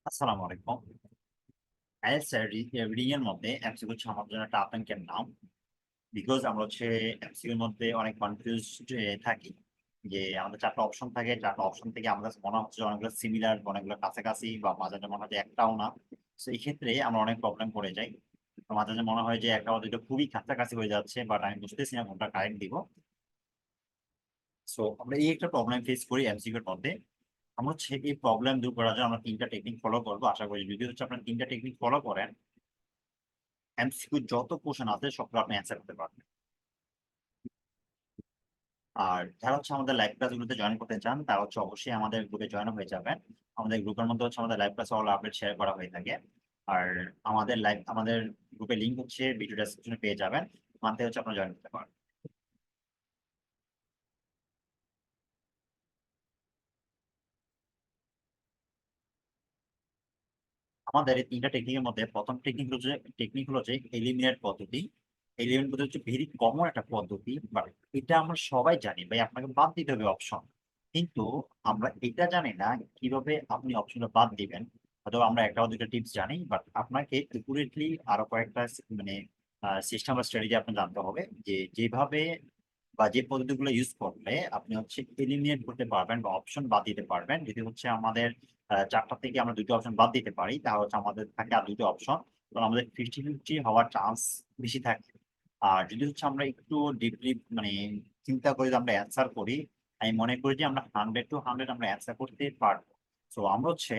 আসসালামু আলাইকুম। IELTS reading এর মধ্যে এমসিকিউ হচ্ছে আমার জন্য একটা আতঙ্কের নাম। বিকজ আমরা হচ্ছে এমসিকিউ এর মধ্যে অনেক কনফিউজড থাকি। যে আমাদের ৪ টা অপশন থাকে। ৪ টা অপশন থেকে আমাদের কাছে মনে হচ্ছে যে অনেকগুলো সিমিলার, অনেকগুলো কাছাকাছি বা মাঝে, মাঝে মনে হয় যে একটাও না। সো এই ক্ষেত্রে আমরা অনেক প্রবলেম পড়ে যাই। তো মাঝে, মাঝে মনে হয় যে একটা বা ২ টা খুবই কাছাকাছি হয়ে যাচ্ছে, বাট আমি বুঝতেছি না কোনটা কারেক্ট দিব। সো আমরা এই একটা প্রবলেম ফেস করি এমসিকিউ এর মধ্যে। আমরা হচ্ছে এই প্রবলেম দূর করার জন্য আমরা ৩ টা টেকনিক ফলো করব। আশা করি যদি হচ্ছে আপনারা ৩ টা টেকনিক ফলো করেন, এমসিকিউ যত কোশ্চেন আছে সবগুলো আপনি অ্যান্সার করতে পারবেন। আর যারা হচ্ছে আমাদের লাইভ ক্লাসগুলোতে জয়েন করতে চান, তারা হচ্ছে অবশ্যই আমাদের গ্রুপে জয়েন হয়ে যাবেন। আমাদের গ্রুপের মধ্যে হচ্ছে আমাদের লাইভ ক্লাসে অল আপডেট শেয়ার করা হয়ে থাকে। আর আমাদের গ্রুপের লিংক হচ্ছে ভিডিও ডেসক্রিপশনে পেয়ে যাবেন। মানতে হচ্ছে আপনারা জয়েন করতে পারেন। আমাদের এই ৩ টা টেকনিকের মধ্যে ১ম টেকনিক হলো যে এলিমিনেট পদ্ধতি। এলিমিনেট পদ্ধতি হচ্ছে ভেরি কমন একটা পদ্ধতি, বাট এটা আমরা সবাই জানি ভাই, আপনাকে বাদ দিতে হবে অপশন। কিন্তু আমরা এটা জানি না কিভাবে আপনি অপশনটা বাদ দিবেন। হয়তো আমরা একটা বা দুইটা টিপস জানি, বাট আপনাকে একুরেটলি আরো কয়েকটা মানে সিস্টেম বা স্ট্র্যাটেজি আপনার জানতে হবে, যে যেভাবে বা যে পদ্ধতিগুলো ইউজ করলে আপনি হচ্ছে এলিমিনেট করতে পারবেন বা অপশন বাদ দিতে পারবেন। যদি হচ্ছে আমাদের ৪টা থেকে আমরা ২টো অপশন বাদ দিতে পারি, তাহলে হচ্ছে আমাদের থাকে আর ২টো অপশন। তখন আমাদের 50-50 হওয়ার চান্স বেশি থাকে। আর যদি হচ্ছে আমরা একটু ডিপলি মানে চিন্তা করে যদি আমরা অ্যান্সার করি, আমি মনে করি যে আমরা 100 to 100 আমরা অ্যান্সার করতে পারবো। সো আমরা হচ্ছে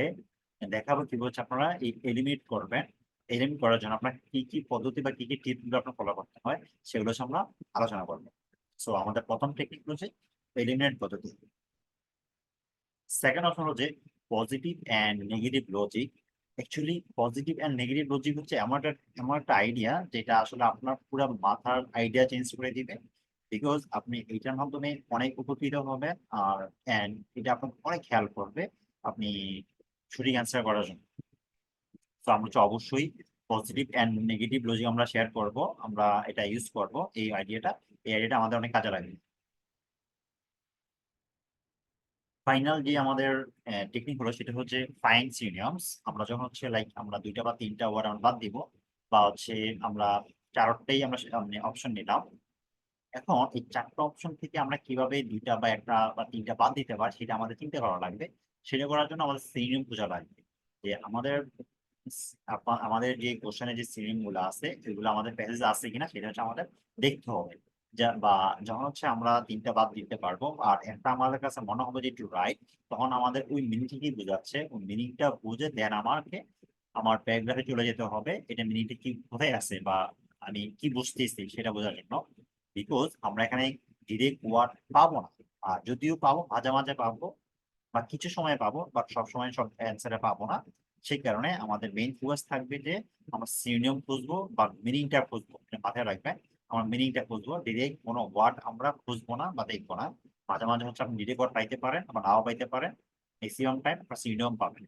দেখাবো কিভাবে হচ্ছে আপনারা এই এলিমিনেট করবেন। এলিমিনেট করার জন্য আপনার কি কি পদ্ধতি বা কি কি টিপস গুলো আপনার ফলো করতে হয়, সেগুলো হচ্ছে আমরা আলোচনা করবো। সো আমাদের প্রথম টেকনিক হচ্ছে এলিমিনেট পদ্ধতি। সেকেন্ড অপশন হচ্ছে positive and negative logic. Actually positive and negative logic হচ্ছে এমন একটা আইডিয়া যেটা আসলে আপনার পুরো মাথার আইডিয়া চেঞ্জ করে দিবে। বিকজ আপনি এইটার মাধ্যমে অনেক উপকৃত হবেন। আর অ্যান্ড এটা আপনাকে অনেক হেল্প করবে আপনি সঠিক অ্যান্সার করার জন্য। তো আমরা হচ্ছে অবশ্যই পজিটিভ অ্যান্ড নেগেটিভ লজিক আমরা শেয়ার করব। আমরা এটা ইউজ করব, এই আইডিয়াটা আমাদের অনেক কাজে লাগবে। ফাইনাল যে আমাদের টেকনিক হলো সেটা হচ্ছে ফাইন সিনোনিমস। আমরা যখন হচ্ছে লাইক আমরা ২টা বা ৩টা ওয়ার্ড আমরা বাদ দিব, বা হচ্ছে আমরা চারটাই আমরা মানে অপশন নিলাম। এখন এই ৪টা অপশন থেকে আমরা কিভাবে ২টা বা ১টা বা ৩টা বাদ দিতে পারি সেটা আমাদের চিন্তা করা লাগবে। সেটা করার জন্য আমাদের সিনোনিম খোঁজা লাগবে। যে আমাদের যে কোশ্চেনে যে সিনোনিম গুলো আছে সেগুলো আমাদের প্যাসেজে আছে কিনা সেটা হচ্ছে আমাদের দেখতে হবে। বা যখন হচ্ছে আমরা ৩টা বাদ দিতে পারবো আর একটা আমাদের কাছে মনে হবে যে একটু রাইট, তখন আমাদের ওই মিনিংটা কি বোঝাচ্ছে ওই মিনিংটা বুঝে দেন আমাকে আমার প্যারাগ্রাফে চলে যেতে হবে, এটা মিনিংটা কি কোথায় আছে বা আমি কি বুঝতেছি সেটা বোঝার জন্য। বিকজ আমরা এখানে ডিরেক্ট ওয়ার্ড পাবো না। আর যদিও পাবো মাঝে মাঝে পাবো বা কিছু সময় পাবো, বাট সব সময় সব অ্যান্সারে পাবো না। সেই কারণে আমাদের মেইন ফোকাস থাকবে যে আমরা সিনোনিম খুঁজবো বা মিনিংটা খুঁজবো। এটা মাথায় রাখবেন, আমার মিনিংটা খুঁজবো, ডিরেক্ট কোনো ওয়ার্ড আমরা খুঁজবো না বা দেখবো না। মাঝে মাঝে হচ্ছে আপনি ডিরেক্ট ওয়ার্ড পাইতে পারেন আবার নাও পাইতে পারেন। ম্যাক্সিমাম টাইম আপনার সিনোনিম পাবেন।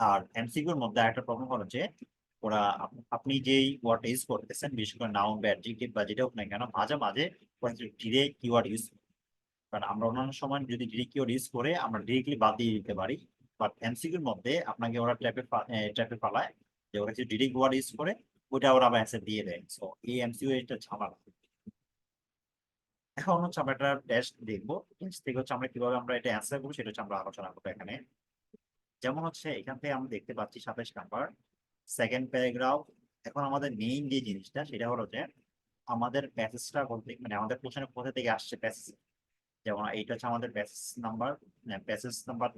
আর এমসিকিউর মধ্যে একটা প্রবলেম হলো যে ওরা আপনি যেই ওয়ার্ড ইউজ করতেছেন, বিশেষ করে নাউন বা অ্যাডজেক্টিভ বা যেটা হোক না কেন, মাঝে মাঝে ওরা ডিরেক্ট কিওয়ার্ড ইউজ। কারণ আমরা অন্যান্য সময় যদি ডিরেক্ট কিওয়ার্ড ইউজ করে আমরা ডিরেক্টলি বাদ দিয়ে দিতে পারি। বাট এমসিকিউর মধ্যে আপনাকে ওরা ট্র্যাপে ফালায়, যে ওরা কিছু ডিরেক্ট ওয়ার্ড ইউজ করে ওইটা ওরা আবার অ্যান্সার দিয়ে দেয়। সো এই এমসিকিউ এটা ঝামেলা। এখন হচ্ছে আমরা একটা টেস্ট দেখবো। টেস্ট থেকে হচ্ছে আমরা কিভাবে আমরা এটা অ্যান্সার করবো সেটা হচ্ছে আমরা আলোচনা করবো এখানে। যেমন হচ্ছে এখান থেকে আমরা দেখতে পাচ্ছি 27 নাম্বার সেকেন্ড প্যারাগ্রাফ। এখন আমাদের মেইন যে জিনিসটা সেটা হলো যে আমাদের প্যাসেজটা বলতে মানে আমাদের কোশ্চেন কোথা থেকে আসছে প্যাসেজ। যেমন এইটা হচ্ছে আমাদের passage number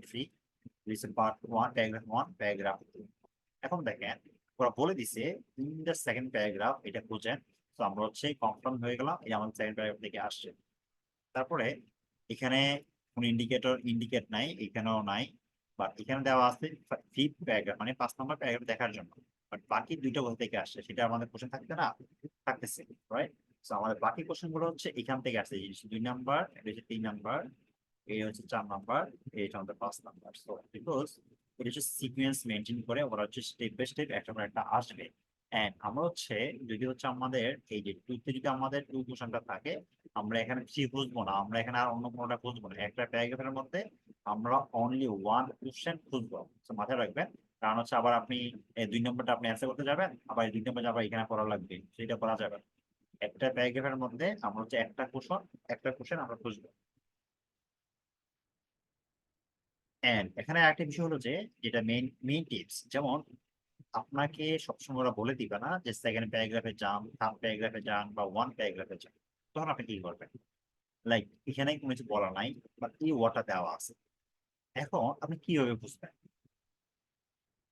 3, part 1 paragraph 1 paragraph 2। এখন দেখেন ওরা বলে দিছে ইন দ্য সেকেন্ড প্যারাগ্রাফ এটা খুঁজেন। তো আমরা হচ্ছে কনফার্ম হয়ে গেলাম এই আমাদের সেকেন্ড প্যারাগ্রাফ থেকে আসছে। তারপরে এখানে কোন ইন্ডিকেট নাই, এখানেও নাই। বাট এখানে দেওয়া আছে ফিফথ প্যারাগ্রাফ মানে 5 নম্বর প্যারাগ্রাফ দেখার জন্য। বাট বাকি দুইটা কোথা থেকে আসছে সেটা আমাদের কোশ্চেন থাকতে না থাকতেছে, রাইট? তো আমাদের বাকি কোশ্চেন গুলো হচ্ছে এখান থেকে আসছে, এই 2 নাম্বার, এটা হচ্ছে 3 নাম্বার, এই হচ্ছে 4 নাম্বার, এই হচ্ছে আমাদের 5 নাম্বার। সো বিকজ এটা হচ্ছে সিকুয়েন্স মেনটেন করে ওরা হচ্ছে স্টেপ বাই স্টেপ একটা পর একটা আসবে। এন্ড আমরা হচ্ছে যদি হচ্ছে আমাদের এই যে টুতে যদি আমাদের টু কোশ্চেনটা থাকে, আমরা এখানে থ্রি খুঁজবো না, আমরা এখানে আর অন্য কোনোটা খুঁজবো না, একটা প্যারাগ্রাফের মধ্যে আমরা অনলি ওয়ান কোশ্চেন খুঁজবো। So, মাথায় রাখবেন, কারণ হচ্ছে আবার আপনি এই 2 নম্বরটা আপনি অ্যান্সার করতে যাবেন, আবার এই 2 নম্বর আবার এখানে পড়া লাগবে, সেটা করা যাবে না। একটা প্যারাগ্রাফের মধ্যে আমরা হচ্ছে একটা কোশ্চেন আমরা খুঁজবো। এন্ড এখানে একটা বিষয় হলো যে, যেটা মেইন মেইন টিপস, যেমন আপনাকে সবসময় ওরা বলে দিবে না যে সেকেন্ড প্যারাগ্রাফে যান, থার্ড প্যারাগ্রাফে যান বা ওয়ান প্যারাগ্রাফে যান। তখন আপনি কি করবেন? লাইক এখানে কোনো কিছু বলা নাই, বাট এই ওয়ার্ডটা দেওয়া আছে। এখন আপনি কিভাবে বুঝবেন?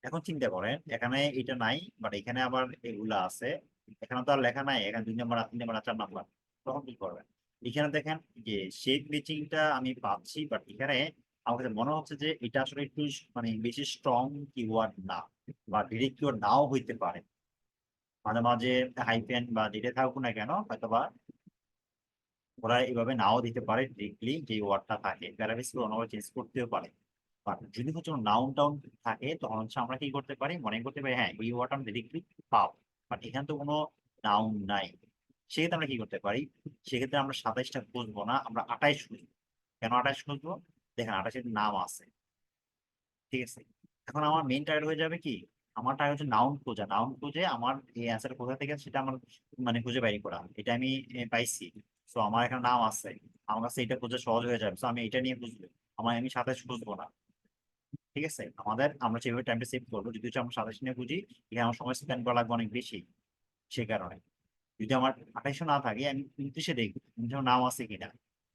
এখন চিন্তা করেন, এখানে এটা নাই, বাট এখানে আবার এগুলা আছে। এখানে তো আর লেখা নাই এখানে 2 নম্বর আর 3 নম্বর আর 4 নম্বর। তখন কি করবেন? এখানে দেখেন যে শেপ ম্যাচিংটা আমি পাচ্ছি, বাট এখানে আমার কাছে মনে হচ্ছে যে এটা আসলে একটু মানে বেশি স্ট্রং কিওয়ার্ড না, বা ডিরেক্ট কিওয়ার্ড নাও হইতে পারে। মাঝে মাঝে হাইফেন বা যেটা থাকুক না কেন, হয়তোবা ওরা এভাবে নাও দিতে পারে ডিরেক্টলি যে ওয়ার্ডটা থাকে, প্যারাফ্রেজ করে অন্যভাবে চেঞ্জ করতেও পারে। বাট যদি হচ্ছে নাউন টাউন থাকে, তখন হচ্ছে আমরা কি করতে পারি, মনে করতে পারি হ্যাঁ এই ওয়ার্ডটা আমরা ডিরেক্টলি পাও, বাট এখানে তো কোনো নাউন নাই। সেক্ষেত্রে আমরা কি করতে পারি? সেক্ষেত্রে আমরা 27টা খুঁজবো না, আমরা 28 খুঁজবো। কেন 28 খুঁজবো? দেখেন 28 এর নাম আছে, ঠিক আছে। এখন আমার মেইন টার্গেট হয়ে যাবে কি, আমার টার্গেট হচ্ছে নাউন খোঁজা, নাউন খুঁজে আমার এই অ্যান্সার কোথা থেকে আছে সেটা আমার মানে খুঁজে বাইর করা, এটা আমি পাইছি। সো আমার এখানে নাম আছে, আমার কাছে এটা খুঁজে সহজ হয়ে যাবে, সো আমি এটা নিয়ে বুঝবো। আমি 27 খুঁজবো না, ঠিক আছে। আমরা যেভাবে টাইমটা সেভ করবো, যদি হচ্ছে আমরা 27 নিয়ে বুঝি, এখানে আমার সময় স্পেন্ড করা লাগবে অনেক বেশি। সে কারণে যদি আমার 28 না থাকে, আমি 29-এ দেখবো 29 নাম আছে কিনা।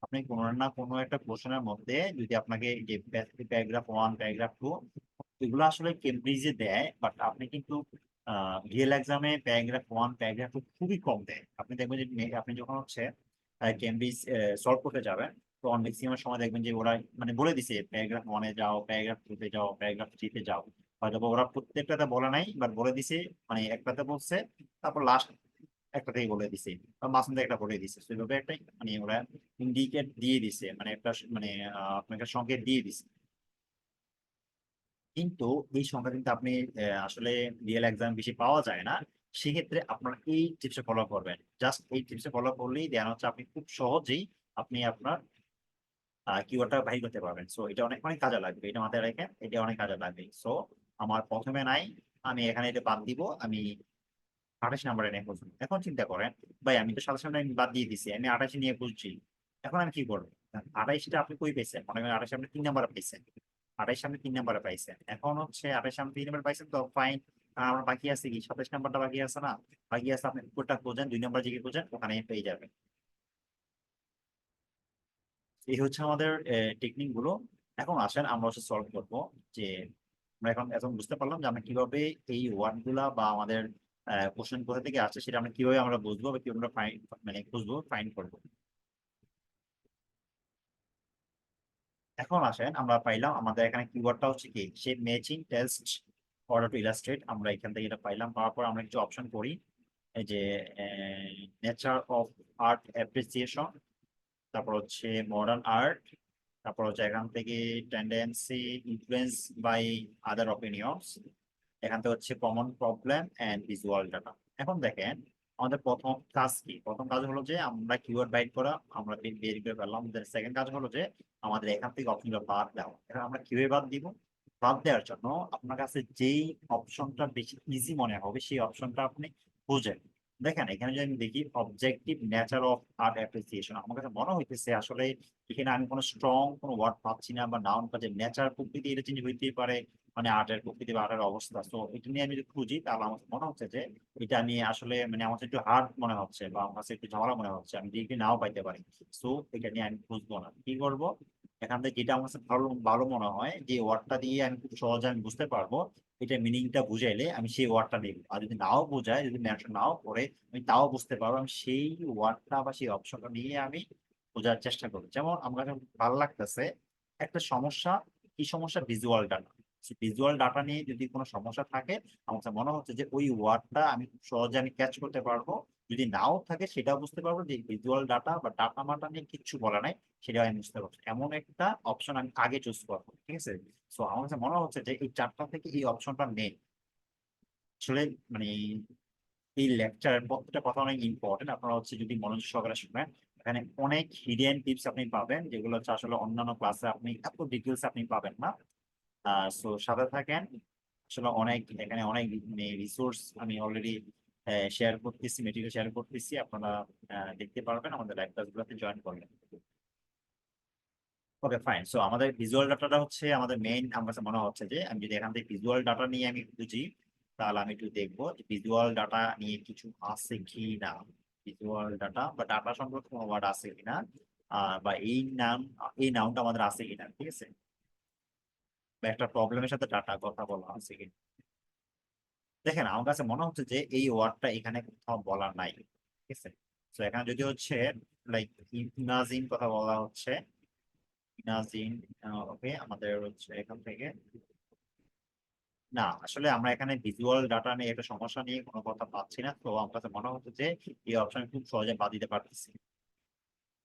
আপনি কোনো না কোনো একটা কোশ্চেনের মধ্যে যদি আপনাকে এই যে প্যারাগ্রাফ ওয়ান প্যারাগ্রাফ টু এগুলো আসলে কেমব্রিজে দেয়, বাট আপনি কিন্তু রিয়েল এক্সামে প্যারাগ্রাফ ওয়ান প্যারাগ্রাফ টু খুবই কম দেয়। আপনি দেখবেন যে আপনি যখন হচ্ছে কেমব্রিজ সলভ করতে যাবেন, তখন ম্যাক্সিমাম সময় দেখবেন যে ওরা মানে বলে দিছে প্যারাগ্রাফ ওয়ানে যাও, প্যারাগ্রাফ টুতে যাও, প্যারাগ্রাফ থ্রিতে যাও। হয়তো বা ওরা প্রত্যেকটাতে বলে নাই, বাট বলে দিছে, মানে একটাতে বলছে, তারপর লাস্ট একটাতেই বলে দিছে, বা মাঝখানে একটা বলে দিছে। So, এইভাবে একটা মানে ওরা ইন্ডিকেট দিয়ে দিছে, মানে একটা মানে আপনাকে সংকেত দিয়ে দিছে। কিন্তু এই সংখ্যা কিন্তু আপনি আসলে রিয়েল এক্সাম বেশি পাওয়া যায় না। সেক্ষেত্রে আপনারা এই টিপসে ফলো করবেন, জাস্ট এই টিপসে ফলো করলেই দেন হচ্ছে আপনি খুব সহজেই আপনি আপনার কিওয়ার্ডটা বাহির করতে পারবেন। সো এটা অনেক অনেক কাজে লাগবে, এটা মাথায় রাখেন, এটা অনেক কাজে লাগবে। সো আমার প্রথমে নাই, আমি এখানে এটা বাদ দিব, আমি 28 নম্বরে নিয়ে খুঁজবো। এখন চিন্তা করেন, ভাই আমি তো 27 আমি বাদ দিয়ে দিছি, আমি 28 নিয়ে খুঁজছি, এখন আমি কি করবো? 28টা আপনি কই পেয়েছেন? মনে করেন 28 আপনি 3 নম্বরে পাইছেন, 28 আপনি 3 নম্বরে পাইছেন, এখন হচ্ছে 28 আপনি 3 নম্বরে পাইছেন, তো ফাইন। আমার বাকি আছে কি, 27 নম্বরটা বাকি আছে না? বাকি আছে, আপনি উপরটা খোঁজেন, 2 নম্বর দিকে খোঁজেন, ওখানে পেয়ে যাবেন। এই হচ্ছে আমাদের টেকনিক গুলো। এখন আসেন আমরা হচ্ছে সলভ করবো, যে আমরা এখন বুঝতে পারলাম যে আমরা কিভাবে এই ওয়ার্ড গুলা বা আমাদের কোশ্চেন কোথা থেকে আসছে সেটা আমরা কিভাবে আমরা বুঝবো বা কিভাবে আমরা ফাইন মানে খুঁজবো, ফাইন করবো। এখন আসেন, আমরা পাইলাম আমাদের এখানে কিওয়ার্ডটা হচ্ছে কি, সে matching text order to illustrate, আমরা এখান থেকে এটা পাইলাম। পাওয়ার পর আমরা কিছু অপশন করি, এই যে নেচার অফ আর্ট অ্যাপ্রিসিয়েশন, তারপর হচ্ছে মডার্ন আর্ট, তারপর হচ্ছে এখান থেকে tendency influence by other opinions, এখান থেকে হচ্ছে common problem and visual data. এখন দেখেন, আমাদের প্রথম কাজ কি, প্রথম কাজ হলো যে আমরা কিওয়ার্ড বাইট করা, আমরা বের করে ফেললাম। সেকেন্ড কাজ হলো যে আমাদের এখান থেকে অপশনটা বাদ দেওয়া। এখন আমরা কিভাবে বাদ দিব? বাদ দেওয়ার জন্য আপনার কাছে যেই অপশনটা বেশি ইজি মনে হবে সেই অপশনটা আপনি খুঁজেন। দেখেন এখানে যদি আমি দেখি objective nature of art appreciation, আমার কাছে মনে হইতেছে আসলে এখানে আমি কোনো স্ট্রং কোনো ওয়ার্ড পাচ্ছি না, বা নাউন পাচ্ছি, নেচার প্রকৃতি এটা চেঞ্জ হইতেই পারে, মানে আর্টের প্রকৃতি বা আর্টের অবস্থা। তো এটা নিয়ে আমি যদি খুঁজি, তাহলে আমার কাছে মনে হচ্ছে যে এটা আমি আসলে মানে আমার কাছে একটু হার্ড মনে হচ্ছে, বা আমার কাছে একটু ঝামেলা মনে হচ্ছে, আমি ডিগ্রি নাও পাইতে পারি। সো এটা নিয়ে আমি খুঁজবো না, কি করবো, এখান থেকে যেটা আমার কাছে ভালো ভালো মনে হয়, যে ওয়ার্ডটা দিয়ে আমি খুব সহজে আমি বুঝতে পারবো, এটা মিনিংটা বুঝাইলে আমি সেই ওয়ার্ডটা দেখবো। আর যদি নাও বোঝায়, যদি ম্যাথ নাও করে, আমি তাও বুঝতে পারবো, আমি সেই ওয়ার্ডটা বা সেই অপশনটা নিয়ে আমি বোঝার চেষ্টা করবো। যেমন আমার কাছে ভালো লাগতেছে একটা সমস্যা, কি সমস্যা, ভিজুয়াল ডাটা। ভিজুয়াল ডাটা নিয়ে যদি কোনো সমস্যা থাকে, আমার কাছে মনে হচ্ছে যে ওই ওয়ার্ডটা আমি খুব সহজে আমি ক্যাচ করতে পারবো। যদি নাও থাকে সেটাও বুঝতে পারবো, যে ভিজুয়াল ডাটা বা ডাটা মাটা নিয়ে কিচ্ছু বলা নাই, সেটাও আমি বুঝতে পারছি। এমন একটা অপশন আমি আগে চুজ করবো, ঠিক আছে। সো আমার কাছে মনে হচ্ছে যে এই চারটা থেকে এই অপশনটা নেই আসলে, মানে এই লেকচারের প্রত্যেকটা কথা অনেক ইম্পর্টেন্ট, আপনারা হচ্ছে যদি মনোযোগ সহকারে শুনেন এখানে অনেক হিডেন টিপস আপনি পাবেন যেগুলো হচ্ছে আসলে অন্যান্য ক্লাসে আপনি এত ডিটেলস আপনি পাবেন না। সো সাথে থাকেন, আসলে অনেক এখানে অনেক রিসোর্স আমি অলরেডি শেয়ার করতেছি, মেটেরিয়াল শেয়ার করতেছি, আপনারা দেখতে পারবেন আমাদের লাইভ ক্লাসগুলোতে জয়েন করবেন। ওকে ফাইন, সো আমাদের ভিজুয়াল ডাটাটা হচ্ছে আমাদের মেইন, আমার কাছে মনে হচ্ছে যে আমি যদি এখান থেকে ভিজুয়াল ডাটা নিয়ে আমি বুঝি তাহলে আমি একটু দেখবো যে ভিজুয়াল ডাটা নিয়ে কিছু আছে কি না, ভিজুয়াল ডাটা বা ডাটা সম্পর্কে কোনো ওয়ার্ড আছে কিনা, বা এই নামটা আমাদের আছে কিনা, ঠিক আছে, বা একটা প্রবলেমের সাথে ডাটা কথা বলা আছে কিনা। দেখেন আমার কাছে মনে হচ্ছে যে এই ওয়ার্ডটা এখানে কোথাও বলা নাই, ঠিক আছে। তো এখানে যদি হচ্ছে লাইক ইমাজিন কথা বলা হচ্ছে, ইমাজিন, ওকে আমাদের হচ্ছে এখান থেকে না, আসলে আমরা এখানে ভিজুয়াল ডাটা নিয়ে একটা সমস্যা নিয়ে কোনো কথা পাচ্ছি না, তো আমার কাছে মনে হচ্ছে যে এই অপশন খুব সহজে বাদ দিতে পারতেছি,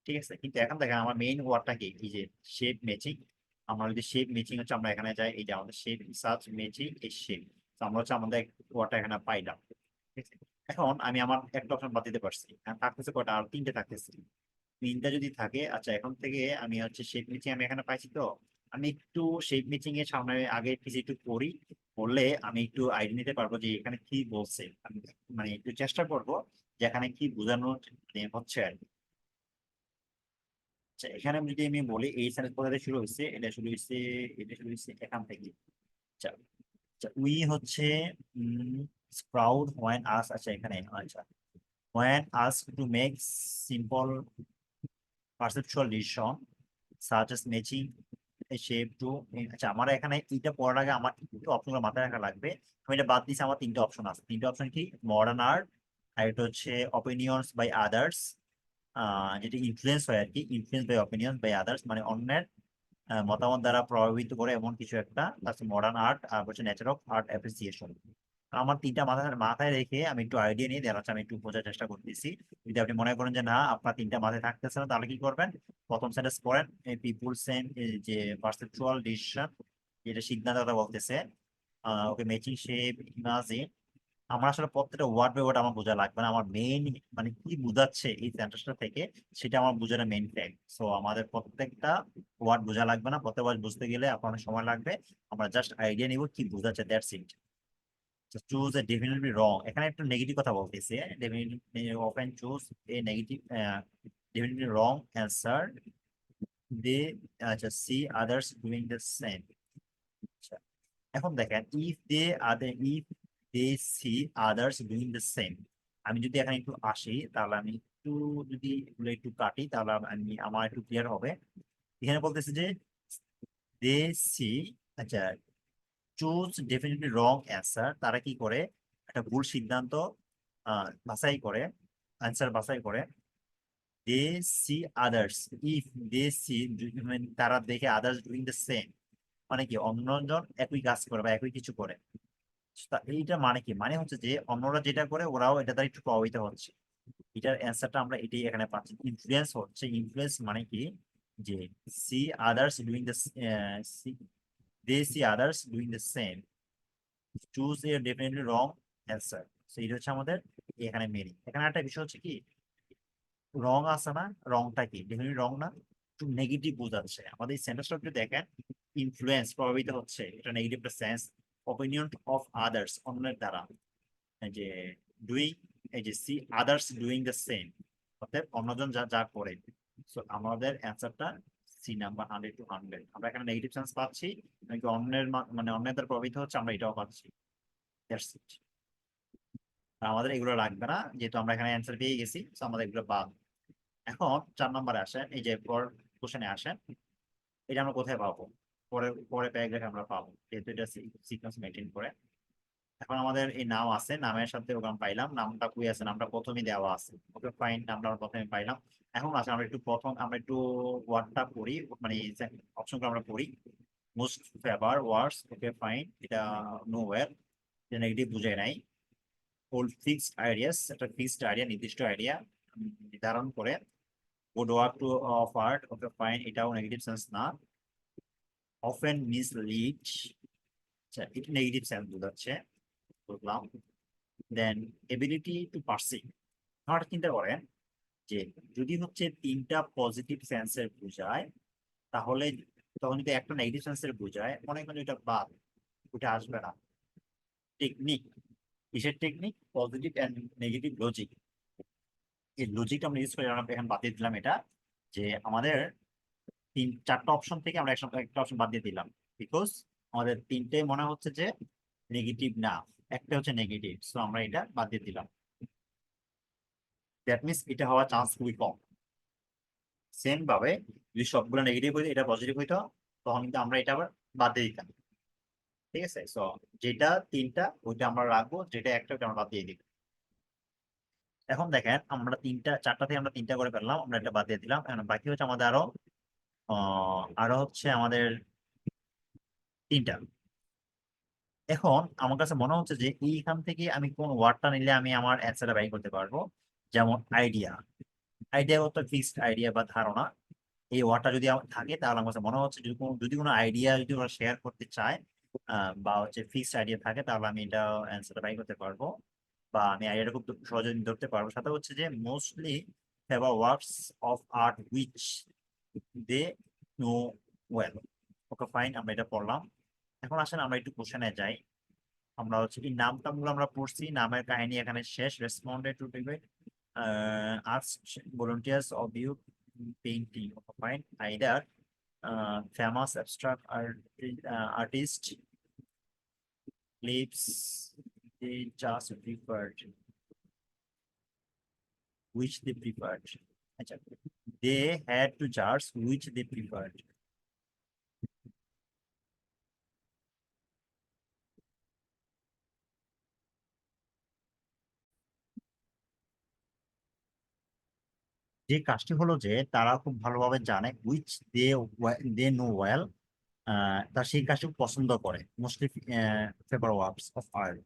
ঠিক আছে। কিন্তু এখন দেখেন আমার মেইন ওয়ার্ডটা কি, এই যে শেপ ম্যাচিং, আমরা যদি শেপ ম্যাচিং হচ্ছে আমরা এখানে যাই, এই যে আমাদের শেপ সার্চ ম্যাচিং এই শেপ, তো আমরা হচ্ছে আমাদের ওয়ার্ডটা এখানে পাইলাম, ঠিক আছে। এখন আমি আমার একটা অপশন বাদ দিতে পারছি, এখন থাকতেছে কয়টা, আর তিনটে থাকতেছে। তিনটা যদি থাকে, আচ্ছা এখন থেকে আমি হচ্ছে শেপ ম্যাচিং আমি এখানে পাইছি, তো আমি একটু শেপ ম্যাচিং এর সামনে আগে কিছু একটু পড়ি, পড়লে আমি একটু আইডিয়া নিতে পারবো যে এখানে কি বলছে, আমি মানে একটু চেষ্টা করবো যে এখানে কি বোঝানো হচ্ছে আর কি। আচ্ছা এখানে যদি আমি বলি এই সেন্টেন্স কোথা থেকে শুরু হয়েছে, এটা শুরু হয়েছে এখান থেকে। আচ্ছা, আচ্ছা উই হচ্ছে স্প্রাউড হোয়েন আস, আচ্ছা এখানে আচ্ছা when us to make simple perceptual decision such as matching a shape to, আচ্ছা আমার এখানে এইটা পড়ার আগে আমার একটু অপশনগুলো মাথায় রাখা লাগবে। আমি এটা বাদ দিচ্ছি, আমার তিনটা অপশন আছে, তিনটা অপশন কি, মডার্ন আর্ট, আর এটা হচ্ছে অপিনিয়ন্স বাই আদার্স, যেটা ইনফ্লুয়েন্স হয় আর কি, influence by opinions by others মানে অন্যের মতামত দ্বারা প্রভাবিত করে এমন কিছু একটা, তারপর মডার্ন আর্ট আর হচ্ছে নেচার অফ আর্ট অ্যাপ্রিসিয়েশন। আমার তিনটা মাথায় মাথায় রেখে আমি একটু আইডিয়া নিয়ে দেওয়ার হচ্ছে আমি একটু বোঝার চেষ্টা করতেছি। যদি আপনি মনে করেন যে না আপনার তিনটা মাথায় থাকতেছে না, তাহলে কি করবেন, প্রথম সেন্টেন্স পড়েন, পিপুল সেম যে পারসেপচুয়াল ডিসিশন, যেটা সিদ্ধান্ত কথা বলতেছে, ওকে ম্যাচিং শেপ ইমাজিন। আমার আসলে প্রত্যেকটা ওয়ার্ড বাই ওয়ার্ড আমার বোঝা লাগবে না, আমার মেইন মানে কি বোঝাচ্ছে এই সেন্টেন্সটা থেকে সেটা আমার বোঝার মেইন ফ্যাক্ট। সো আমাদের প্রত্যেকটা ওয়ার্ড বোঝা লাগবে না, প্রত্যেক ওয়ার্ড বুঝতে গেলে আপনার অনেক সময় লাগবে, আমরা জাস্ট আইডিয়া নিব কি বোঝাচ্ছে, that's it. Choose a definitely wrong, এখানে একটু নেগেটিভ কথা বলতেছে, definitely often choose a negative definitely wrong answer, they আচ্ছা see others doing the same. এখন দেখেন if they see others doing the same, আমি যদি এখানে একটু আসি তাহলে আমি একটু যদি এগুলো একটু কাটি তাহলে আমি আমার একটু ক্লিয়ার হবে। এখানে বলতেছে যে দে সি, আচ্ছা চুজ ডেফিনেটলি রং অ্যান্সার, তারা কি করে একটা ভুল সিদ্ধান্ত বাছাই করে, অ্যান্সার বাছাই করে। They see others, if they see, তারা দেখে আদার্স ডুইং দ্য সেম, মানে কি অন্যজন একই কাজ করে বা একই কিছু করে। এইটা মানে কি, মানে হচ্ছে যে অন্যরা যেটা করে ওরাও এটা দ্বারা একটু প্রভাবিত হচ্ছে, এটার অ্যান্সারটা আমরা এটাই এখানে পাচ্ছি। ইনফ্লুয়েন্স হচ্ছে, ইনফ্লুয়েন্স মানে কি যে see others doing the, they see others doing the same, choose a definitely wrong answer. এটা হচ্ছে আমাদের এখানে মিনিং। এখানে একটা বিষয় হচ্ছে কি, রং আছে না, রংটা কি ডেফিনেটলি রং না, একটু নেগেটিভ বোঝাচ্ছে। আমাদের এই সেন্টেন্সটা যদি দেখেন, ইনফ্লুয়েন্স প্রভাবিত হচ্ছে, এটা নেগেটিভ একটা সেন্স, অপিনিয়ন অফ আদার্স অন্যের দ্বারা, এই যে ডুইং, এই যে see others doing the same, অর্থাৎ অন্যজন যা যা করে। সো আমাদের অ্যান্সারটা সি নাম্বার 100 to 100, আমরা এখানে নেগেটিভ সেন্স পাচ্ছি, নাকি অন্যের মানে অন্যের দ্বারা প্রভাবিত হচ্ছে, আমরা এটাও পাচ্ছি। That's it. আমাদের এগুলো লাগবে না যেহেতু আমরা এখানে অ্যান্সার পেয়ে গেছি, তো আমাদের এগুলো বাদ। এখন 4 নম্বরে আসেন, এই যে পর কোশ্চেনে আসেন, এটা আমরা কোথায় পাবো, পরে পরে প্যারাগ্রাফে আমরা পাবো যেহেতু এটা সিকোয়েন্স মেনটেন করে। এখন আমাদের এই নাম আছে, নামের সাথে ওখানে পাইলাম, নামটা কই আছে, নামটা প্রথমেই দেওয়া আছে, ওকে ফাইন, নামটা আমরা প্রথমে পাইলাম। এখন আছে আমরা একটু ওয়ার্ডটা পড়ি, মানে অপশনগুলো আমরা পড়ি। Most favour words, okay fine, এটা নোওয়্যার, এটা নেগেটিভ বুঝায় নাই। ওল্ড ফিক্সড আইডিয়াস, একটা ফিক্সড আইডিয়া নির্দিষ্ট আইডিয়া নির্ধারণ করে। Good work to of art, okay fine, এটাও নেগেটিভ সেন্স না। অফেন মিসলিড, আচ্ছা এটা নেগেটিভ সেন্স বোঝাচ্ছে, বুঝলাম। Then ability to perceive. আমার চিন্তা করেন যে যদি হচ্ছে তিনটা পজিটিভ সেন্সের বোঝায়, তাহলে তখন যদি একটা নেগেটিভ সেন্সের বোঝায়, মনে করেন এটা বাদ, ওটা আসবে না। টেকনিক, কিসের technique? Positive and negative logic. এই লজিকটা আমরা ইউজ করে আমরা এখানে বাদ দিয়ে দিলাম এটা, যে আমাদের চারটা অপশন থেকে আমরা একটা অপশন বাদ দিয়ে দিলাম, বিকজ আমাদের তিনটে মনে হচ্ছে যে নেগেটিভ না, একটা হচ্ছে নেগেটিভ, সো আমরা এটা বাদ দিয়ে দিলাম। দ্যাট মিনস এটা হওয়ার চান্স খুবই কম। সেম ভাবে যদি সবগুলো নেগেটিভ হইতো, এটা পজিটিভ হইতো, তখন কিন্তু আমরা এটা আবার বাদ দিয়ে দিতাম। ঠিক আছে, সো যেটা তিনটা ওইটা আমরা রাখবো, যেটা একটা ওইটা আমরা বাদ দিয়ে দিব। এখন দেখেন আমরা চারটা থেকে আমরা তিনটা করে ফেললাম, আমরা এটা বাদ দিয়ে দিলাম। এখন বাকি হচ্ছে আমাদের আরো হচ্ছে আমাদের তিনটা। এখন আমার কাছে মনে হচ্ছে যে এইখান থেকে আমি কোন ওয়ার্ডটা নিলে আমি আমার অ্যান্সারটা বাই করতে পারবো। যেমন আইডিয়া, আইডিয়া কত ফিক্সড আইডিয়া বা ধারণা, এই ওয়ার্ডটা যদি আমার থাকে তাহলে আমার কাছে মনে হচ্ছে যদি কোনো আইডিয়া যদি ওরা শেয়ার করতে চায়, বা হচ্ছে ফিক্সড আইডিয়া থাকে, তাহলে আমি এটা অ্যান্সারটা বাই করতে পারবো, বা আমি আইডিয়াটা খুব সহজে ধরতে পারবো। সাথে হচ্ছে যে mostly favour works of art which they know well. Okay fine, আমরা এটা পড়লাম। এখন আসেন আমরা একটু কোশ্চেনে যাই। আমরা হচ্ছে এই নামটামগুলো আমরা পড়ছি, নামের কাহিনী এখানে শেষ। Responded two debate, asked volunteers of you painting, fine. Either famous abstract artist lives, they just preferred, which they preferred, আচ্ছা, they had to choose which they preferred। যে কাজটি হলো যে তারা খুব ভালোভাবে জানে, which they they know well, তারা সেই কাজটি পছন্দ করে। Mostly favour works of art,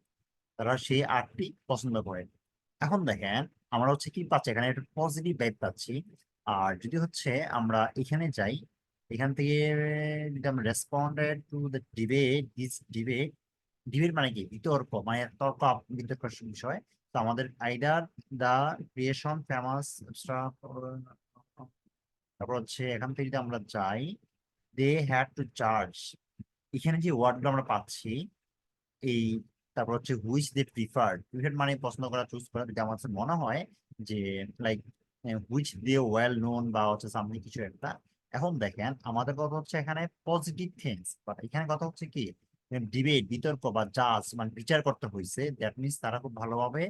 তারা সেই আর্টটি পছন্দ করে। এখন দেখেন আমরা হচ্ছে কি পাচ্ছি, এখানে একটা পজিটিভ ভাইব পাচ্ছি। আর যদি হচ্ছে আমরা এখানে যাই, এখান থেকে যদি আমরা responded to the debate, this debate, debate মানে কি? বিতর্ক, মানে তর্ক বিতর্ক বিষয়। তো আমাদের আইডার দা ক্রিয়েশন ফেমাস, তারপর হচ্ছে এখান থেকে যদি আমরা যাই, দে হ্যাড টু চার্জ, এখানে যে ওয়ার্ডগুলো আমরা পাচ্ছি, এই তারপর হচ্ছে হুইচ দে প্রিফার্ড, প্রিফার্ড মানে পছন্দ করা, চুজ করা। যদি আমার কাছে মনে হয় যে like which they well known বা হচ্ছে সামথিং কিছু একটা। এখন দেখেন আমাদের কথা হচ্ছে এখানে পজিটিভ থিংস, বাট এখানে কথা হচ্ছে কি ডিবেট, বিতর্ক বা জাজ মানে বিচার করতে হয়েছে। দ্যাট মিনস তারা খুব ভালোভাবে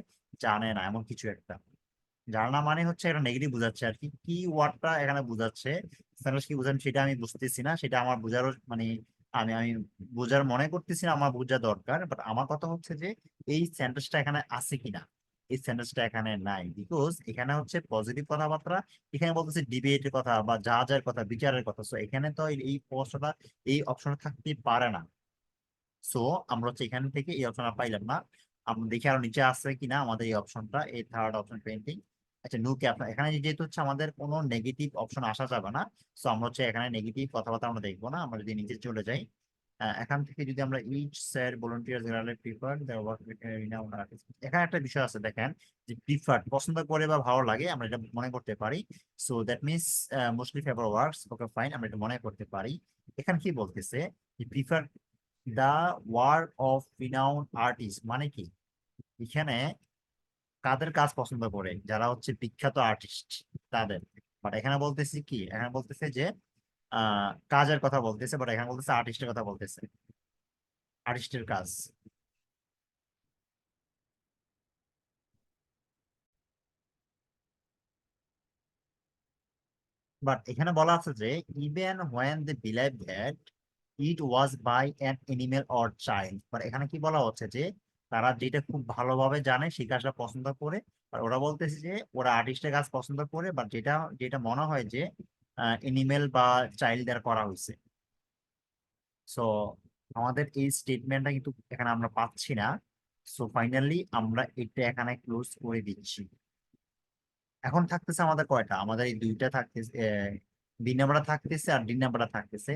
জানে না এমন কিছু একটা। জানে না মানে হচ্ছে এটা নেগেটিভ বোঝাচ্ছে আর কি। কি ওয়ার্ডটা এখানে বোঝাচ্ছে, স্যার কি বোঝান সেটা আমি বুঝতেছি না, সেটা আমার বোঝারও মানে আমি আমি বোঝার মনে করতেছি না, আমার বোঝা দরকার। বাট আমার কথা হচ্ছে যে এই সেন্টেন্সটা এখানে আছে কিনা, এই সেন্টেন্সটা এখানে নাই, বিকজ এখানে হচ্ছে পজিটিভ কথাবার্তা। এখানে বলতেছে ডিবেটের কথা বা জাজের কথা, বিচারের কথা। সো এখানে তো এই প্রশ্নটা, এই অপশনটা থাকতেই পারে না। সো আমরা হচ্ছে এখান থেকে এই অপশনটা পাইলাম না। আমরা দেখি আরো নিচে আছে কিনা আমাদের এই অপশনটা, এই থার্ড অপশন পেন্টিং। আচ্ছা, নো ক্যাপ, এখানে যেহেতু হচ্ছে আমাদের কোনো নেগেটিভ অপশন আসা যাবে না, সো আমরা হচ্ছে এখানে নেগেটিভ কথাবার্তা আমরা দেখবো না। আমরা যদি নিচে চলে যাই, এখান থেকে যদি আমরা each sir volunteers generally prefer their work with renowned artist, এখানে একটা বিষয় আছে দেখেন, যে প্রিফার পছন্দ করে বা ভালো লাগে, আমরা এটা মনে করতে পারি। So that means mostly favour works, okay fine, আমরা এটা মনে করতে পারি। এখানে কি বলতেছে, prefer the work of renowned artist মানে কি? এখানে কাদের কাজ পছন্দ করে? যারা হচ্ছে বিখ্যাত আর্টিস্ট তাদের। বাট এখানে বলতেছি কি, এখানে বলতেছে যে কাজের কথা বলতেছে, বাট এখানে বলতেছে আর্টিস্টের কথা বলতেছে, আর্টিস্টের কাজ। বাট এখানে বলা আছে যে even when they believe that it was by an animal or child, but এখানে কি বলা হচ্ছে যে তারা যেটা খুব ভালোভাবে জানে সেই কাজটা পছন্দ করে। আর ওরা বলতেছে যে ওরা আর্টিস্টের কাজ পছন্দ করে, বাট যেটা যেটা মনে হয় যে এনিমেল বা চাইল্ড দ্বারা করা হয়েছে। সো আমাদের এই স্টেটমেন্টটা কিন্তু এখানে আমরা পাচ্ছি না। সো ফাইনালি আমরা এটা এখানে ক্লোজ করে দিচ্ছি। এখন থাকতেছে আমাদের কয়টা, আমাদের এই দুইটা থাকতেছে, বি নাম্বারটা থাকতেছে আর ডি নাম্বারটা থাকতেছে।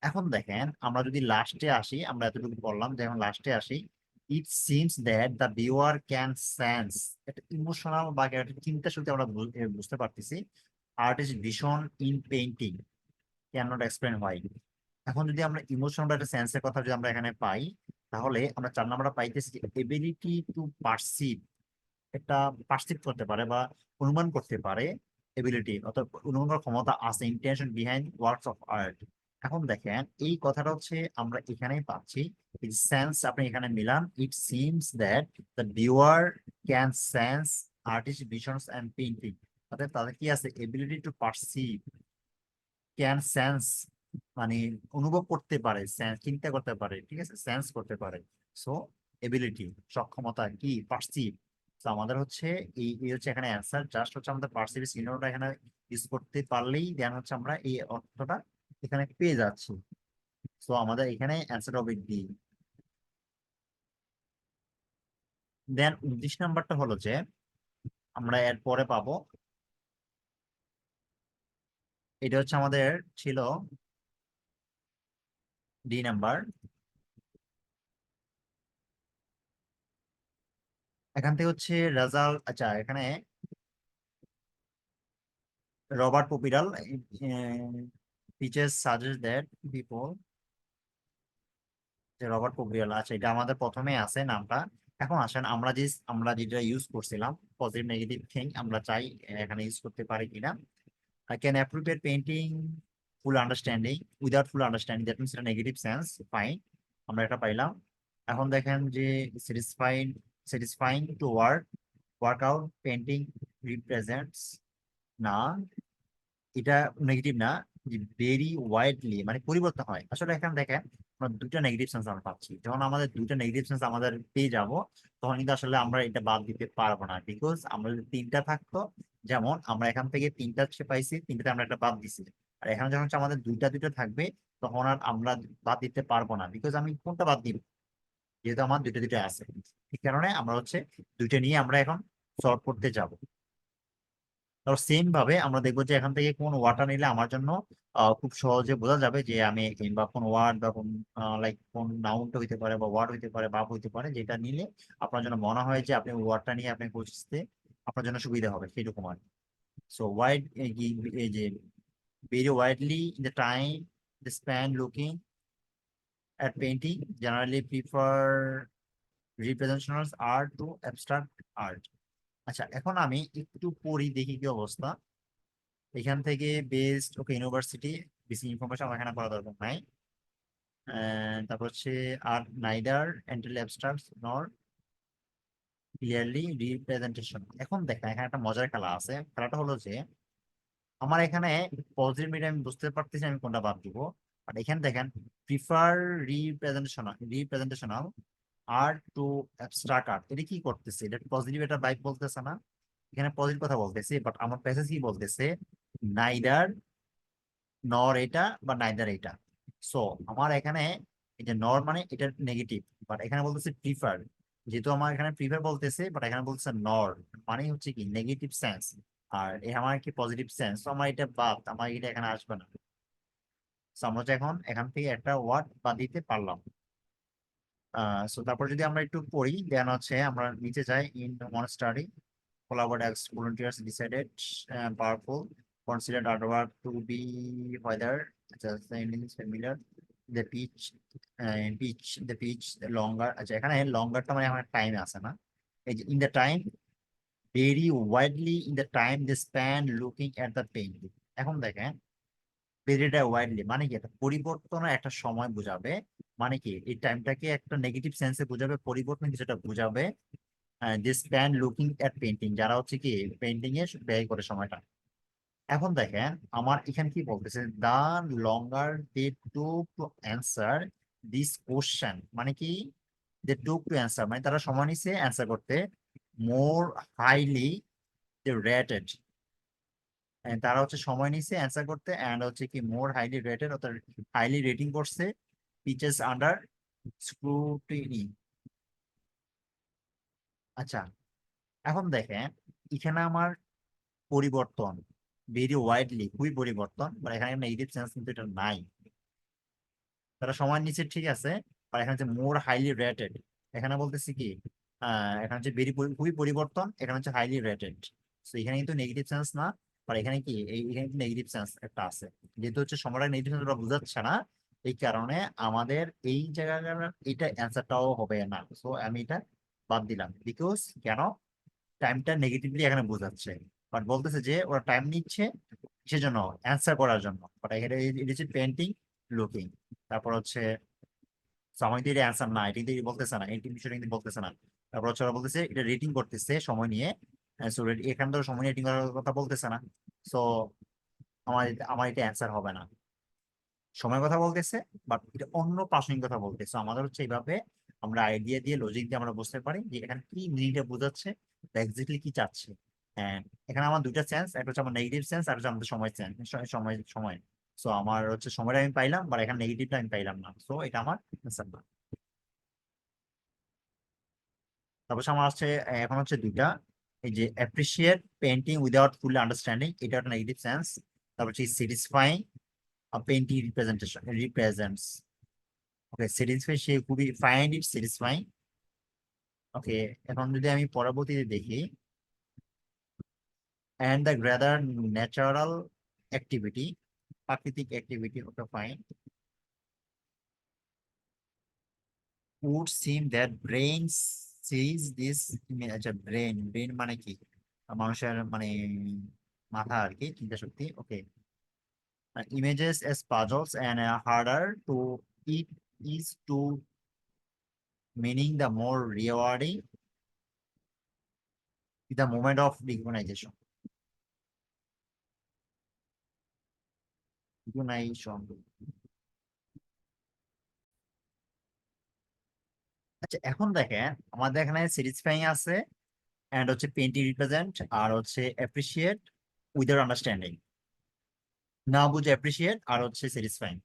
এখন দেখেন আমরা যদি লাস্টে আসি, আমরা এতটুকু বললাম যে এখন লাস্টে আসি, ইট seems that the viewer can sense, একটা ইমোশনাল বা একটা চিন্তা শক্তি আমরা বুঝতে পারতেছি। Artist vision in painting can not explain why. এখন যদি আমরা ইমোশন বা একটা সেন্সের কথা যদি আমরা এখানে পাই, তাহলে আমরা 4 নাম্বারটা পাইতেছি যে এবিলিটি টু পারসিভ, একটা পারসিভ করতে পারে বা অনুমান করতে পারে, এবিলিটি অর্থাৎ অনুমান করার ক্ষমতা আছে, intention behind works of art. এখন দেখেন এই কথাটা হচ্ছে আমরা এখানেই পাচ্ছি, সেন্স আপনি এখানে মিলান, it seems that the viewer can sense artist visions and painting, অর্থাৎ তাদের কি আছে, ability to perceive, can sense মানে অনুভব করতে পারে, চিন্তা করতে পারে, ঠিক আছে, সেন্স করতে পারে। সো এবিলিটি সক্ষমতা কি পারসিভ। তো আমাদের হচ্ছে এই হচ্ছে এখানে অ্যান্সার, জাস্ট হচ্ছে আমাদের পারসিভ চিহ্নটা এখানে ইউজ করতে পারলেই দেন হচ্ছে আমরা এই অর্থটা এখানে পেয়ে যাচ্ছি। সো আমাদের এখানে অ্যান্সার হবে ডি। দেন 29 নাম্বারটা হলো যে আমরা এর পরে পাবো, এটা হচ্ছে আমাদের ছিল ডি নাম্বার। এখান থেকে হচ্ছে রেজাল্ট, আচ্ছা এখানে রবার্ট পপিরাল teachers suggest that people, যে রবার্ট পপিরাল, আচ্ছা এটা আমাদের প্রথমে আছে নামটা। এখন আসেন আমরা যেটা ইউজ করছিলাম পজিটিভ নেগেটিভ থিং, আমরা চাই এখানে ইউজ করতে পারি কিনা। Can appropriate painting full understanding without full understanding, that means এটা নেগেটিভ সেন্স, ফাইন, আমরা এটা পাইলাম। এখন দেখেন যে satisfying, satisfying to work out painting represents, না এটা নেগেটিভ না, যে ভেরি ওয়াইডলি মানে পরিবর্তন হয়। আসলে এখানে দেখেন আমরা দুইটা নেগেটিভ সেন্স আমরা পাচ্ছি, যখন আমাদের দুইটা নেগেটিভ সেন্স আমাদের পেয়ে যাব, তখন কিন্তু আসলে আমরা এটা বাদ দিতে পারবো না, বিকজ আমরা যদি তিনটা থাকতো, যেমন আমরা এখান থেকে তিনটা হচ্ছে পাইছি, তিনটাতে আমরা একটা বাদ দিছি, আর এখানে যখন হচ্ছে আমাদের দুইটা দুইটা থাকবে, তখন আর আমরা বাদ দিতে পারবো না, বিকজ আমি কোনটা বাদ দিব, যেহেতু আমার দুইটা দুইটা আছে। এই কারণে আমরা হচ্ছে দুইটা নিয়ে আমরা এখন সলভ করতে যাব। তারপর সেম ভাবে আমরা দেখবো যে এখান থেকে কোন ওয়ার্ডটা নিলে আমার জন্য খুব সহজে বোঝা যাবে যে আমি কিংবা কোন ওয়ার্ড বা কোন লাইক কোন নাউনটা হইতে পারে বা ওয়ার্ড হইতে পারে ভাব হইতে পারে, যেটা নিলে আপনার জন্য মনে হয় যে আপনি ওয়ার্ডটা নিয়ে আপনি বুঝতে আপনার জন্য সুবিধা হবে সেরকম আর। সো ওয়াইড, এই যে very widely in the time the span looking at painting generally prefer representational art to abstract art। আচ্ছা এখন আমি একটু পড়ি দেখি কি অবস্থা এখান থেকে। বেস্ট ওকে ইউনিভার্সিটি, বেশি ইনফরমেশন আমার এখানে করা দরকার নাই। তারপর হচ্ছে আর নাইদার এন্টারলি অ্যাবস্ট্রাক্ট নর ক্লিয়ারলি রিপ্রেজেন্টেশন। এখন দেখা এখানে একটা মজার খেলা আছে, খেলাটা হলো যে আমার এখানে পজিটিভ মিডিয়া আমি বুঝতে পারতেছি আমি কোনটা বাদ দিব, বাট এখানে দেখেন prefer representational art to abstract art, এটা কি করতেছে, এটা পজিটিভ এটা বাইক বলতেছে না, এখানে পজিটিভ কথা বলতেছে, বাট আমার প্যাসেজ কি বলতেছে, নাইদার নর এটা বা নাইদার এটা। সো আমার এখানে এই যে নর মানে এটা নেগেটিভ, বাট এখানে বলতেছে প্রিফার, যেহেতু আমার এখানে প্রিফার বলতেছে বাট এখানে বলতেছে নর, মানে হচ্ছে কি নেগেটিভ সেন্স, আর এ আমার কি পজিটিভ সেন্স, তো আমার এটা বাদ, আমার এটা এখানে আসবে না। So আমরা হচ্ছে এখন এখান থেকে একটা ওয়ার্ড বাদ দিতে পারলাম। সো তারপর যদি আমরা একটু পড়ি, দেন হচ্ছে আমরা নিচে যাই, in one study collaborated as volunteers decided powerful considered artwork to be whether just is familiar the pitch the longer, আচ্ছা এখানে লঙ্গারটা মানে আমার টাইম আছে না, এই যে in the time very widely in the time they span looking at the painting. এখন দেখেন ভেরিটা ওয়াইডলি মানে কি, একটা পরিবর্তনের একটা সময় বোঝাবে, মানে কি এই টাইমটাকে একটা নেগেটিভ সেন্সে বোঝাবে, পরিবর্তন কিছুটা বোঝাবে। যে স্প্যান লুকিং এট পেইন্টিং, যারা হচ্ছে কি পেইন্টিং এ ব্যয় করে সময়টা। এখন দেখেন আমার এখানে কি বলতেছে, দা লঙ্গার দে টুক টু অ্যান্সার দিস কোশ্চেন, মানে কি দে টুক টু অ্যান্সার মানে তারা সময় নিচ্ছে অ্যান্সার করতে, মোর হাইলি রেটেড, তারা হচ্ছে সময় নিচ্ছে অ্যান্সার করতে, অ্যান্ড হচ্ছে কি মোর হাইলি রেটেড অর্থাৎ হাইলি রেটিং করছে পিচেস আন্ডার স্ক্রুটিনি। আচ্ছা এখন দেখেন এখানে আমার পরিবর্তন ভেরি ওয়াইডলি খুবই পরিবর্তন, বা এখানে নেগেটিভ সেন্স কিন্তু এটা নাই, তারা সময় নিচ্ছে ঠিক আছে, আর এখানে যে মোর হাইলি রেটেড, এখানে বলতেছি কি এখানে হচ্ছে ভেরি খুবই পরিবর্তন, এখানে হচ্ছে হাইলি রেটেড। তো এখানে কিন্তু নেগেটিভ সেন্স না, আর এখানে কি এখানে নেগেটিভ সেন্স একটা আছে, যেহেতু হচ্ছে সময়টা নেগেটিভ সেন্স বোঝাচ্ছে না, এই কারণে আমাদের এই জায়গাটা এটা অ্যান্সারটাও হবে না। সো আমি এটা বাদ দিলাম, বিকজ কেন, টাইমটা নেগেটিভলি এখানে বোঝাচ্ছে, বাট বলতেছে যে ওরা টাইম নিচ্ছে কিসের জন্য, অ্যান্সার করার জন্য। বাট এখানে এটা হচ্ছে পেন্টিং লুকিং, তারপর হচ্ছে so আমার কিন্তু এটা অ্যান্সার না, এটা কিন্তু বলতেছে না, এই বিষয়টা কিন্তু বলতেছে না। তারপর হচ্ছে ওরা বলতেছে এটা রেটিং করতেছে সময় নিয়ে, সো এখানে তো সময় রেটিং করার কথা বলতেছে না। সো আমার আমার এটা অ্যান্সার হবে না, সময়ের কথা বলতেছে, বাট এটা অন্য প্রাসঙ্গিক কথা বলতেছে। আমাদের হচ্ছে এইভাবে আমরা আইডিয়া দিয়ে লজিক দিয়ে আমরা বুঝতে পারি যে এখানে কি মিনিংটা বোঝাচ্ছে, এক্স্যাক্টলি কি চাচ্ছে। And এখানে আমার দুইটা সেন্স, একটা হচ্ছে আমার নেগেটিভ সেন্স, আর হচ্ছে আমাদের সময় সেন্স, সময় সময়। সো আমার হচ্ছে সময়টা আমি পাইলাম, বাট এখানে নেগেটিভটা আমি পাইলাম না, সো এটা আমার অ্যান্সার না। তারপর আমার হচ্ছে এখন হচ্ছে দুইটা, এই যে অ্যাপ্রিসিয়েট পেন্টিং উইদাউট ফুল আন্ডারস্ট্যান্ডিং, এটা একটা নেগেটিভ সেন্স। তারপর হচ্ছে স্যাটিসফাইং পেন্টিং রিপ্রেজেন্টস, ওকে স্যাটিসফাই সে খুবই ফাইন্ড ইট স্যাটিসফাইং। ওকে, এখন যদি আমি পরবর্তীতে দেখি, and the greater natural activity, প্রাকৃতিক activity, okay fine, would seem that brain sees this আচ্ছা ব্রেন, ব্রেন মানে কি, মানুষের মানে মাথা আর কি, চিন্তা শক্তি। ওকে, images as puzzles and harder to it is to meaning the more rewarding the moment of recognition. Recognition. আচ্ছা এখন দেখেন, আমাদের এখানে স্যাটিসফাইং আছে, এন্ড হচ্ছে পেইন্টিং রিপ্রেজেন্ট, আর হচ্ছে অ্যাপ্রিসিয়েট উইদাউট আন্ডারস্ট্যান্ডিং, না বুঝে অ্যাপ্রিসিয়েট, আর হচ্ছে স্যাটিসফাইং।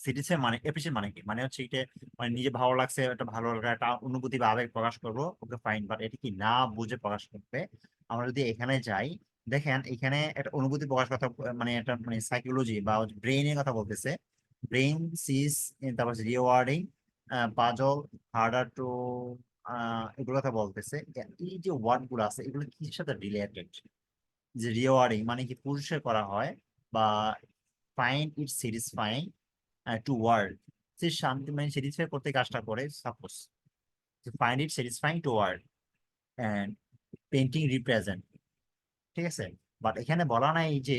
স্যাটিসফাই মানে অ্যাপ্রিসিয়েট মানে কি, মানে হচ্ছে এটা মানে নিজে ভালো লাগছে, একটা ভালো লাগা, একটা অনুভূতি বা আবেগ প্রকাশ করবো, ওকে ফাইন, বাট এটা কি না বুঝে প্রকাশ করবে। আমরা যদি এখানে যাই, দেখেন এখানে একটা অনুভূতি প্রকাশ কথা, মানে একটা মানে সাইকোলজি বা ব্রেইনের কথা বলতেছে, ব্রেইন সিজ, তারপর রিওয়ার্ডিং পাজল, হার্ডার টু, এগুলো কথা বলতেছে। এই যে ওয়ার্ড গুলো আছে এগুলো কিসের সাথে রিলেটেড, যে রিওয়ার্ডিং মানে কি পুরুষে করা হয়, বা find it satisfying toward, সে শান্তি মানে স্যাটিসফাই করতে কাজটা করে, suppose find it satisfying toward and painting represent, ঠিক আছে। বাট এখানে বলা নাই যে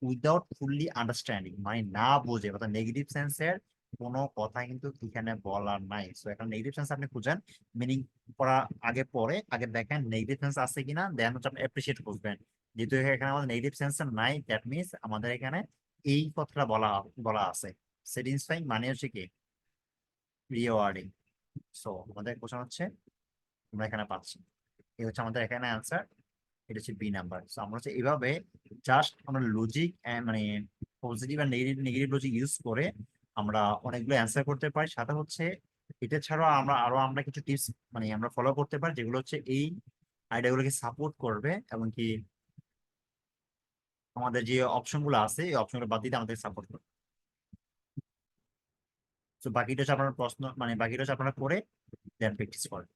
উইদাউট ফুললি আন্ডারস্ট্যান্ডিং, মানে না বুঝে, অর্থাৎ নেগেটিভ সেন্সের কোনো কথা কিন্তু এখানে বলা নাই। সো এখানে নেগেটিভ সেন্স আপনি খুঁজেন, মিনিং পড়া আগে পরে আগে দেখেন নেগেটিভ সেন্স আছে কিনা, দেন হচ্ছে আপনি অ্যাপ্রিসিয়েট বুঝবেন। যেহেতু এখানে আমাদের নেগেটিভ সেন্স নাই, দ্যাট মিনস আমাদের এখানে এই কথাটা বলা বলা আছে, স্যাটিসফাইং মানে হচ্ছে কি রিওয়ার্ডিং। সো আমাদের কোশ্চেন হচ্ছে আমরা এখানে পাচ্ছি, এই হচ্ছে আমাদের এখানে অ্যান্সার, এটা হচ্ছে বি নাম্বার। সো আমরা হচ্ছে এইভাবে জাস্ট আমরা লজিক মানে পজিটিভ আর নেগেটিভ নেগেটিভ লজিক ইউজ করে আমরা অনেকগুলো অ্যান্সার করতে পারি। সাথে হচ্ছে এটা ছাড়াও আমরা কিছু টিপস মানে আমরা ফলো করতে পারি, যেগুলো হচ্ছে এই আইডিয়াগুলোকে সাপোর্ট করবে, এবং কি আমাদের যে অপশন গুলো আছে এই অপশন গুলো বাদ দিতে আমাদের সাপোর্ট করবে। তো বাকিটা হচ্ছে আপনার প্রশ্ন, মানে বাকিটা হচ্ছে আপনারা করে দেন প্র্যাকটিস করেন।